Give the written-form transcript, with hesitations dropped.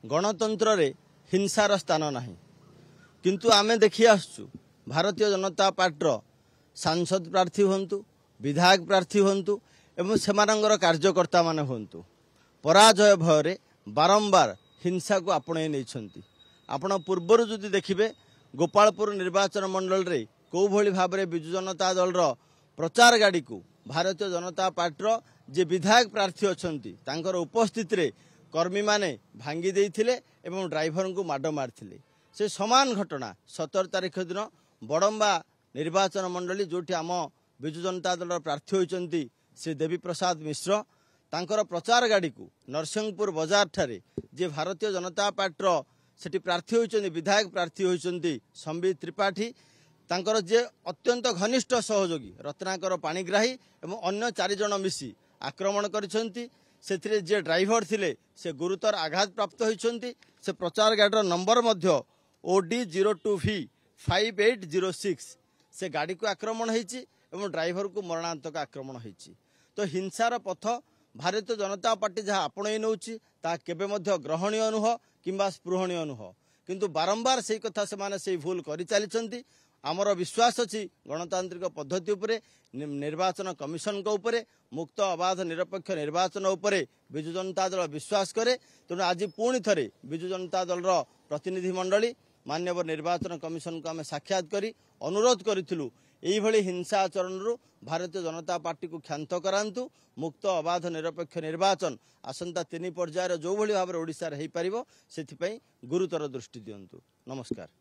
गणतंत्र रे हिंसार स्थान नाही किंतु आमे देखि आसु भारतीय जनता पार्टी सांसद प्रार्थी हंतु विधायक प्रार्थी हंतु एवं सेमानंगर कार्यकर्ता माने हंतु पराजय भय बारंबार हिंसा को आपणे नहीं आपण पूर्वर जदि देखिबे गोपालपुर निर्वाचन मंडल रे कौ भली भाव में विजु जनता दल प्रचार गाड़ी को भारतीय जनता पार्टी जे विधायक प्रार्थी अच्छा उपस्थित रे कर्मी माने भांगी देइथिले एवं ड्राइवर को माड मारथिले से समान घटना 17 तारिख दिन बड़म्बा निर्वाचन मंडली जोटी आम विजु जनता दल प्रार्थी होइचंती श्री देवी प्रसाद मिश्र तांकर प्रचार गाड़ी को नरसिंहपुर बाजार ठारे जे भारतीय जनता पार्टी सेठी प्रार्थी होइचंती विधायक प्रार्थी होइचंती संबित त्रिपाठी तांकर जे अत्यंत घनिष्ठ सहयोगी रत्नाकर पाणिग्राही एवं अन्य 4 जन मिसी आक्रमण करिसंती सेथिरे जे ड्राइवर थिले से गुरुतर आघात प्राप्त होइचंती से प्रचार गाड़ीर नंबर मध्य OD02V 5806 से गाड़ी को आक्रमण होइची एवं ड्राइवर को मरणांतक आक्रमण होइची। तो हिंसार पथ भारतीय जनता पार्टी जहाँ आपणई नौची ता केबे मध्य ग्रहणीय नुह किंबा स्पृहणीय नुह किंतु बारंबार से कथा से भूल कर चली आमर विश्वास अच्छी गणतांत्रिक पद्धति उपरे निर्वाचन कमिशन को उपरे मुक्त अबाध निरपेक्ष निर्वाचन उपरे विजु जनता दल विश्वास करे तेणु आज पुणी थे विजु जनता दल प्रतिनिधि मंडली माननीय निर्वाचन कमिशन को आम साक्षात करी अनुरोध करूँ यही हिंसा आचरण भारतीय जनता पार्टी को क्षांत करांतु मुक्त अबाध निरपेक्ष निर्वाचन आसंता 3 पर्यायर जो भली भाव ओडिशा रे हेई परिबो सेथिपई गुरुतर दृष्टि दियंतु। नमस्कार।